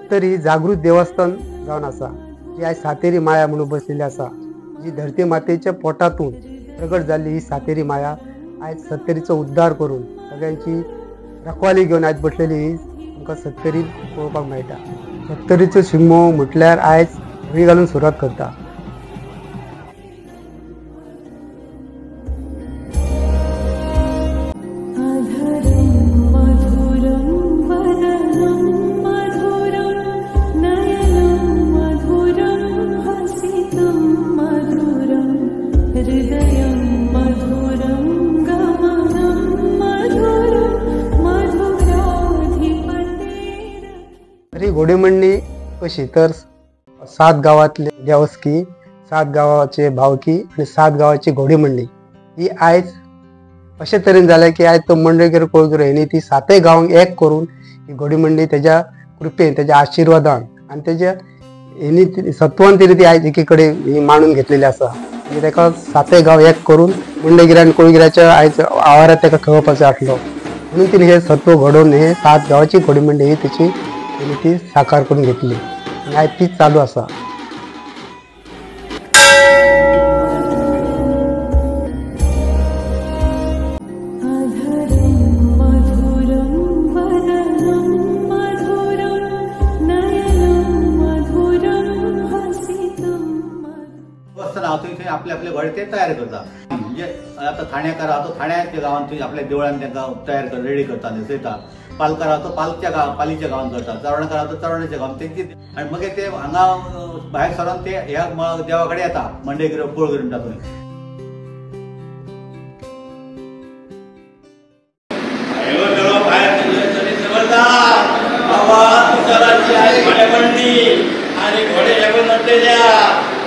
सत्तरी ही जागृत देवस्थान जावन आसा, जी आयज सातेरी माया म्हणून बसलेली आसा, जी धरती मातेच्या पोटातून प्रगट जाल्ली ही सातेरी माया आयज सत्तरीचो उद्धार करून सगळ्यांची रखवाली घेवन आयज बसलेली ही आमकां सत्तरी पळोवपाक मेळटा। सत्तरीचो शिगमो म्हटल्यार आयज होळी घालून सुरवात करता। घोडेमोडणी कशी तर 7 गावातले देवस्की, 7 गावाचे भावकी आणि 7 गावाची घोडेमोडणी ही आयज अशे तरेन जाल्या की आयज तो मंडळगीर कोळगीर हेणी ती 7 गावांक एक करून ही घोडेमोडणी तेज्या कृपेन, तेज्या आशिर्वादान आणि तेज्या हेणी सत्वान तरी ती आयज एकी कडेन ही मांडून घेतलेली आसा। म्हणजे तेका 7 गाव एक करून मंडळगीर आणि कोळगिराच्या आयज आवारात तेका खेळोवपाचो आसलो, म्हणून तिने हे सत्व घडोवन हे 7 गावाची घोडेमोडणी ही तेची ती साकार करून घेतली आणि आयज तीच चालू आसा। आपले आपले घोडे ते तयार करता, म्हणजे आता ठाण्याकार आहा तो ठाण्याच्या गावांत आपल्या देवळान तांकां तयार कर रेडी करता न्हेसयता, पालकार आहा तो पालीच्या गावांत करता, चरवणकार आहा तो चरवणाच्या गावांत तेंची आनी मागीर ते हांगा भायर सरोन ते ह्या देवा कडेन येता मंडळगीर कोळगीर म्हणटा थंय। आणि घोडे लागून नटलेल्या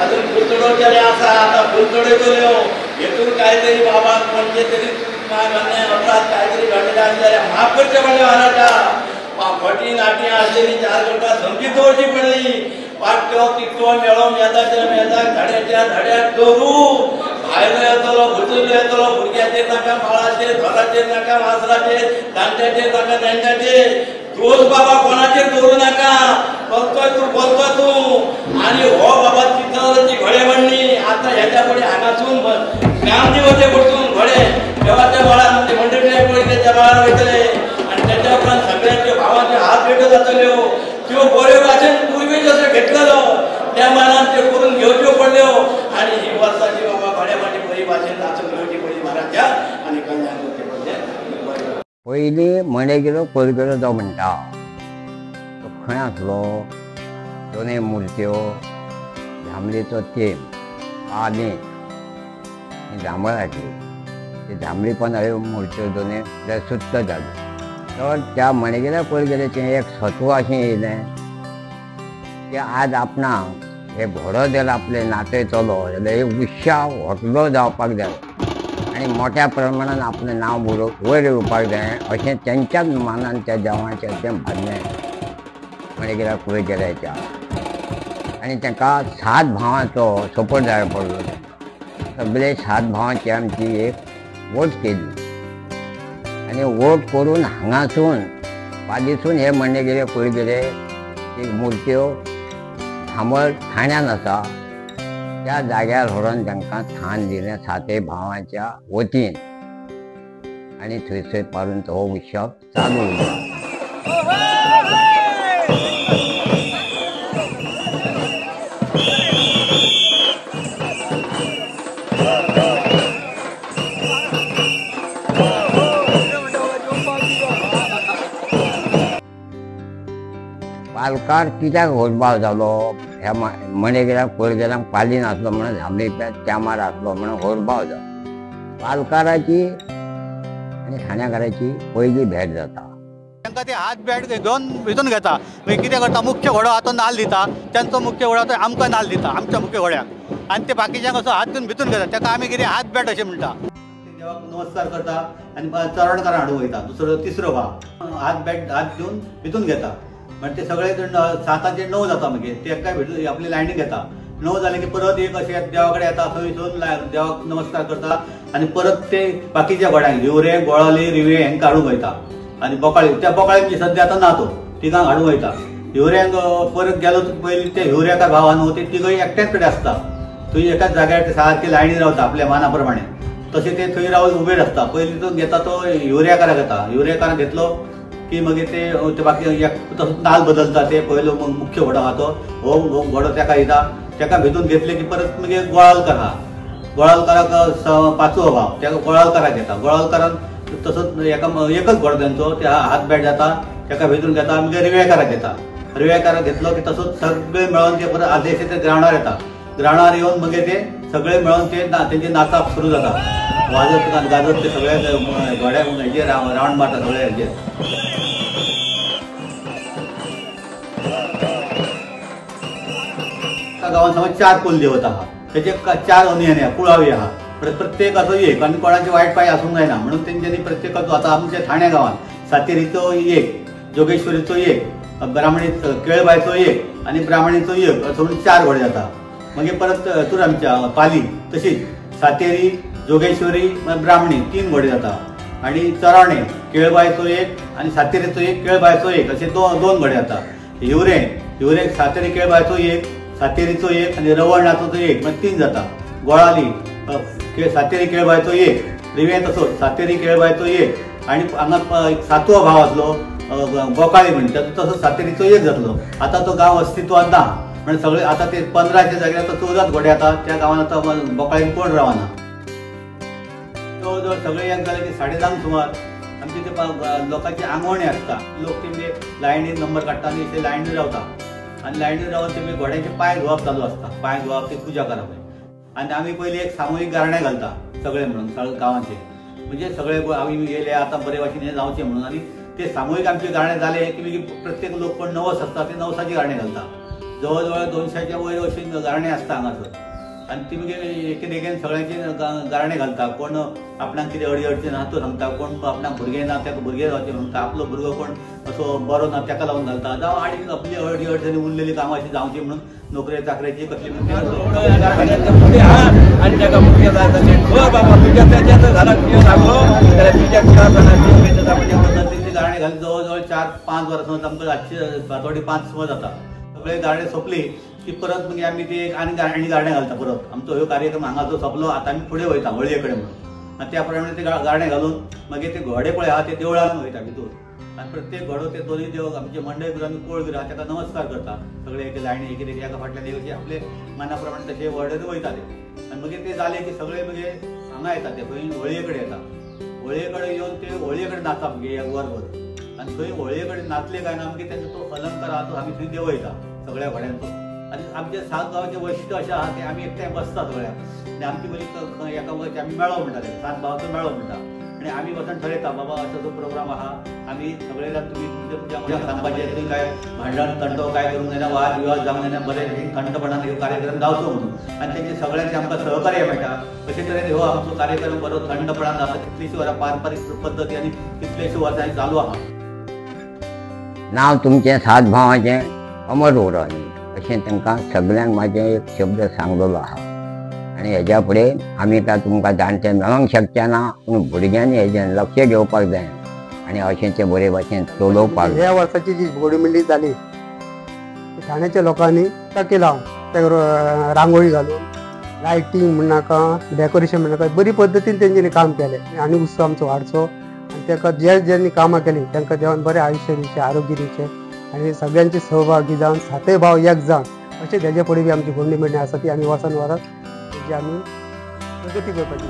अजून फुलतोडो केल्या आसा, आता फुलतोडे केल्यो हेतून काहीतरी बाबा म्हणजे तरी अपराध काहीतरी घडलेले असल्याने माफ करचे पडले महाराजा। फटी नाटी आसलेली 4 लोकां समजी दवरची पडली, वाटतो तिकटो मेळो मेदाच्या मेदाक धाड्याच्या धाड्याक दवरू, भायलो येतलो भुतलो येतलो, भुरग्याचेर नाका माळाचेर घराचेर नाका वासराचेर जाणट्याचेर नाका नेणट्याचेर, दोष बाबा कोणाचेर दवरू नाका, बोलतोय तू आणि हो बाबा चित्राची घोडेमोडणी आता ह्याच्या पुढे हांगासून काम दिवचे पडसून घोडे देवाच्या बळान म्हणजे मंडळीच्या कोळगीच्या बळान वयतले आणि त्याच्या उपरांत सगळ्यांचे भावांचे हात भेटो जातल्यो, त्यो बऱ्यो भाशेन पूर्वी जसो घेतलेलो त्या मानान ते करून घेवच्यो पडल्यो आणि ही वर्साची बाबा घोडेमोडणी बरी भाशेन नाचून घेवची पडली महाराजा आणि कल्याण करचे पडले। पयलीं मंडळगीर कोळगीर जो म्हणटा तो खंय आसलो, दोनूय मुर्त्यो, धामलीचो थेंब, पाली जांभळ हाडली, ती जांभळी पण ह्यो मुर्त्यो दोनूय सुट्ट जाल्यो, तर त्या मंडळगिऱ्या कोळगिऱ्याचें एक सत्व अशें येयलें की आज आपणाक हे घोडो जर आपले नाचयतलो जाल्यार एक उत्साह व्हडलो जावपाक जाय आणि मोठ्या प्रमाणात आपलें नांव वयर येवपाक जाय अशें तेंच्याच मनान त्या देवाचें तें भाजलें मंडळगिऱ्या कोळगिऱ्याच्या। आणि तांकां 7 भावांचो सपोर्ट जाय पडलो, सगळे 7 भावांची आमची एक वोट केली आणि वोट करून हांगासून पालीसून हे मंडळगिरे कोळगिरे एक मुर्त्यो धामळ ठाण्यान आसा त्या जाग्यार व्हरून तांकां थान दिलें 7 भावांच्या वतीन आणि थंयसर पारून तो उत्सव चालू उरला। पालकार कित्याक होडबाव जालो, ह्या मंडळगिऱ्या कोळगिऱ्यांक पाली नासलो म्हणून धामली त्यामार आसलो म्हणून होडबाव जालो। पालकाराची आनी ठाण्याकाराची पयली भेट जाता, तांकां ते हात भेट घेवन भितून घेता, मागीर कितें करता मुख्य घोडो हातो नाल्ल दिता, त्यांचो मुख्य घोडो तो आमकां नाल्ल दिता आमच्या मुख्य घोड्याक आणि ते बाकीच्यांक असो हात घेवन भितून घेता, ताका आमी कितें हात भेट अशें म्हणटा। देवाक नमस्कार करता आणि चरणकारां हाडून वयता, दुसरो तिसरो भाव हात घेवन भितून घेता, म्हणजे ते सगळे 7चे 9 जाता, मागीर ते एकाय भेट आपली लायनीक घेता, 9 जाले की परत एक अशें देवा कडेन येता, थंयसून देवाक नमस्कार करता आणि परत ते बाकीच्या घोड्यांक लिवरे गोळाली रिवे हेंकां हाडूंक वयता आणि बोकाळी त्या बोकाळी म्हणजे सद्या आतां ना तो तिगांक हाडूंक वयता, हिवऱ्यांक परत गेलो पयलीं ते हिवऱ्याकार भावान ते तिगय एकट्याच कडेन आसता. थंय एकाच जाग्यार ते सारके लायनीन रावता आपल्या माना प्रमाणे. तशें ते थंय रावन उबेड आसता. पयलीं तो घेता तो हिवऱ्याकाराक येता. हिवऱ्याकाराक घेतलो की मागीर ते बाकी तसोच नाल बदलता. ते पयलो मुख्य घोडो आहा तो हो घोडो तेका येता. तेका भितून घेतले की परत मागीर गोळालकार आहा. गोळालकाराक पांचवो भाव तेका गोळालकाराक घेता. गोळालकारान तसोच एकच घोडो तेंचो ते हात बॅट जाता. तेका भितून घेता मागीर रिवेकाराक घेता. रिवेकाराक घेतलो की तसोच सगळे मेळोन ते परत आदेशे ते ग्रावंडार येता. ग्रावंडार येवन मागीर ते सगळे मेळोन ते तेंचे नाचप सुरू जाता. वाजत गाजत ते सगळे घोड्या हेजेर रावंड मारता सगळे हेजेर. गांवांत समज 4 कुल देवता आहा. तेचे 4 अन्यने कुळावी आहा. प्रत्येकाचो एक आनी कोणाचे वायट पांय आसूंक जायना म्हणून तेंच्यांनी प्रत्येकाचो आतां आमच्या ठाण्या गांवांत सातेरीचो एक, जोगेश्वरीचो एक, ब्राह्मणी केळबायचो एक आनी ब्राह्मणीचो एक असो म्हणून 4 घोडे जाता. मागीर परत आमच्या पाली तशीच सातेरी, जोगेश्वरी, ब्राह्मणी 3 घोडे जाता. आनी चरावणे केळबायचो एक आनी सातेरीचो एक, केळबायचो एक अशे 2 घोडे जाता. हिवरे सातेरी केळबायचो एक, सातेरीचो एक आनी रवळनाचो एक म्हणजे 3 जाता. गोळाली सातेरी केळबायचो एक, रिवें तसोच सातेरी केळबायचो एक आनी हांगा एक 7वो भाव आसलो गोकाळी म्हणटा तसो सातेरीचो एक जातलो. आतां तो गांव अस्तित्वांत ना म्हणजे सगळे आतां ते 15च्या जाग्यार आतां 14 घोडे येतात. त्या गांवांत आतां गोकाळीन कोण रावना. जवळ सगळे एक जाले की 10:30 सुमार आमचे ते लोकांची आंगवणे आसता. लोक ते लायनीन नंबर काडटा आनी अशे लायनीन रावता. आनी लायनीन रावन ते घोड्याचे पांय धुवप चालू आसता. पांय धुवप ते पुजा करप. आनी आमी पयलीं एक सामुहीक गारणे घालता सगळे म्हणून सगळे गांवांचे. म्हणजे सगळे आमी येयले आतां बरे भाशेन हे जावचें म्हणून. आनी ते सामुहीक आमचे गारणे जाले की मागीर प्रत्येक लोक कोण नवस आसता ते नवसाची गारणे घालता. जवळ जवळ 200च्या वयर अशी गारणे आसता हांगासर. आनी ती मागीर एकेन सगळ्यांची गारणे घालता. कोण आपणाक कितें अडचण आहा तो सांगता. कोण आपणाक भुरगें ना ताका भुरगें जावचें म्हणटा. आपलो भुरगो कोण असो बरो ना ताका लागून घालता. जावं आनी आपली अडचणी उरलेली कामां अशी जावची म्हणून नोकरे चाकरेची कसली आणि ताका भुरगें जाता ते बाबा तुज्या त्याच्या घरात कितें लागलो जाल्यार तुज्या पद्धतीची गारणे घालून जवळ जवळ 4-5 वर्सां आमकां रातची फातोडी 5 सुमार जाता. सगळे गारणे सोंपली की परत मागीर आमी ते आनी गारणे घालता. परत आमचो ह्यो कार्यक्रम हांगा जो सोंपलो आतां आमी फुडें वयता होळये कडेन म्हणून. आनी त्या प्रमाणे ते गारणे घालून मागीर ते घोडे पळय आहा ते देवळान वयता भितर. आनी प्रत्येक घोडो ते दोनूय देव आमचे मंडळगुरू आनी कुळगुरू आहा ताका नमस्कार करता. सगळे एक लायनी एक एका फाटल्यान एक अशे आपले मना प्रमाणे तशे वडे वयता ते. आनी मागीर ते जाले की सगळे मागीर हांगा येता ते खंय होळये कडेन येता. होळये कडेन येवन ते होळये कडेन नाचप मागीर एक वरभर. आनी थंय होळये कडेन नाचले काय ना मागीर तेंचो तो अलंकार आहा तो आमी थंय देवयता सगळ्या घोड्यांचो. आनी आमचे 7 गांवांचे वैशिश्ट्य अशें आहा की आमी एकठांय बसता सगळ्या. आनी आमची पयलीं एका वयचे आमी मेळो म्हणटाले 7 भावाचो मेळो म्हणटा. आनी आमी वचून ठरयता बाबा असो जो प्रोग्राम आहा आमी सगळे जाण तुमी तुमच्या सांगपाचें तुमी काय भांडण तंटो काय करूंक जायना वाद विवाद जावंक जायना बरे थंडपणान ह्यो कार्यक्रम जावचो म्हणून. आनी तेंचे सगळ्यांचे आमकां सहकार्य मेळटा. अशे तरेन हो आमचो कार्यक्रम बरो थंडपणान जाता. कितलीशीं वरां पारंपारीक पद्दती आनी कितलेशे वर्सांनी चालू आहा. नांव तुमचें 7 भावाचें अमर उरनी अशें तांकां सगळ्यांक म्हाजें एक शब्द सांगलेलो आहा. आनी हेज्या फुडें आमी आतां तुमकां जाणटे मेळोंक शकचे ना पूण भुरग्यांनी हेजेर लक्ष घेवपाक जाय आनी अशें तें बरे भाशेन चलोवपाक जाय. ह्या वर्साची जी घोडी मंडळी जाली ठाण्याच्या लोकांनी ताका लावन त्या रांगोळी घालून लायटींग म्हणनाका डेकोरेशन म्हणनाका बरी पद्दतीन तेंच्यांनी काम केलें आनी उत्सव आमचो वाडचो. आनी ताका ज्यांनी कामां केलीं तांकां देवान बरें आयुश्य दिवचें आरोग्य दिवचें आनी सगळ्यांचे सहभागी जावन 7 भाव एक जावन अशें तेजे फुडें बी आमची घोडी मंडळी आसा ती आमी वर्सान वरात तेजी आमी प्रगती करपाची.